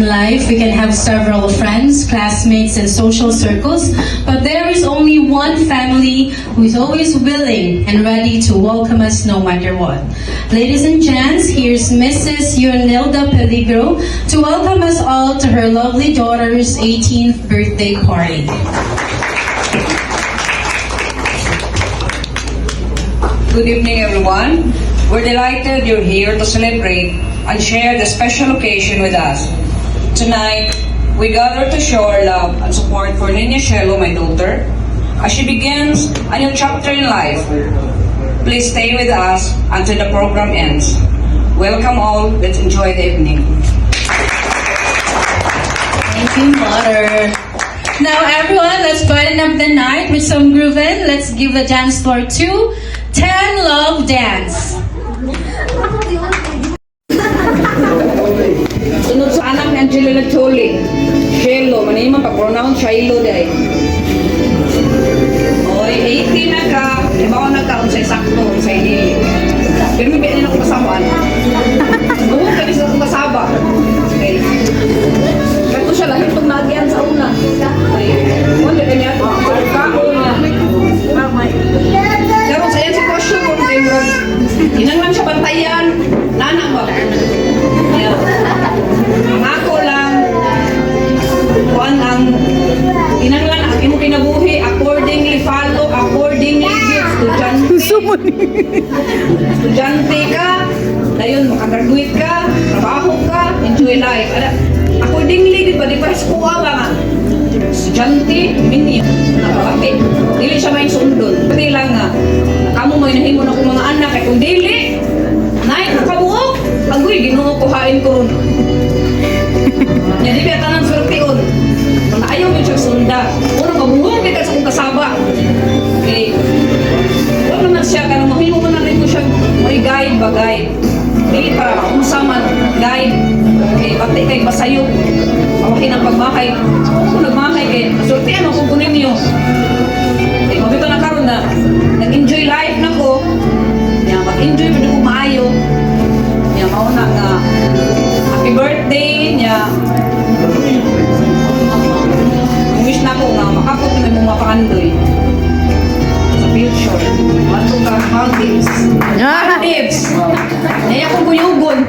in life, we can have several friends, classmates, and social circles, but there is only one family who is always willing and ready to welcome us no matter what. Ladies and gents, here's Mrs. Yonilda Peligro to welcome us all to her lovely daughter's 18th birthday party. Good evening, everyone. We're delighted you're here to celebrate and share the special occasion with us. Tonight, we gather to show our love and support for Nina Shelo, my daughter, as she begins a new chapter in life. Please stay with us until the program ends. Welcome all. Let's enjoy the evening. Thank you, Mother. Now, everyone, let's brighten up the night with some groovin'. Let's give the dance floor to 10 Love Dance. Sunod sa anak ni Angelina Jolie, Shelo, manimang pag-pronounce Shiloh day. Oy, 18 na ka, di ba ako nagkaon sa sakto, sa hindi. Pero may biyanin ako kasaban. Buhok ka sa akong kasaba. Okay. Kato siya lang itong nagyan sa una. Okay. Wala ka niya, kaon niya. Daron sa iyang sitwasyon, inang lang siya bantayan, nana ba? Yeah. Ang ako lang, kuan ang inanglan ang imo kinabuhi, accordingly follow, accordingly give, estudyante ka, dayon makagraduate ka, trabaho ka, enjoy life. Accordingly, di ba sa kuha ba nga? Estudyante, mini, nakapapit. Dili siya may sundon. Pati lang nga, kamo mo inahimo na kong mga anak, kaya kung dili, naik nakabuok, agoy, ginoo kuhain ko ron. Jadi biya tanang surtiun. Kung ayaw mo siya sunda, unang mabuhong kita sa kong kasaba. Okay. Huwag naman siya, karang mahimo mo na rin mo siya, may guide ba guide? Dili para maunsaman, guide. Okay, pati kay basayo. Pawakin ang pagmahay. Kung nagmahay kay, surtian ako kunin niyo. Okay, mabito na karon na, nag-enjoy life na ko. Yan, mag-enjoy pa ko maayo. Yan, mauna nga, happy birthday niya. Ang wish na ko nga, makapot na mong mapakandoy. Sa future. Matong ka, Maldives. Maldives! Naya kong kuyugon.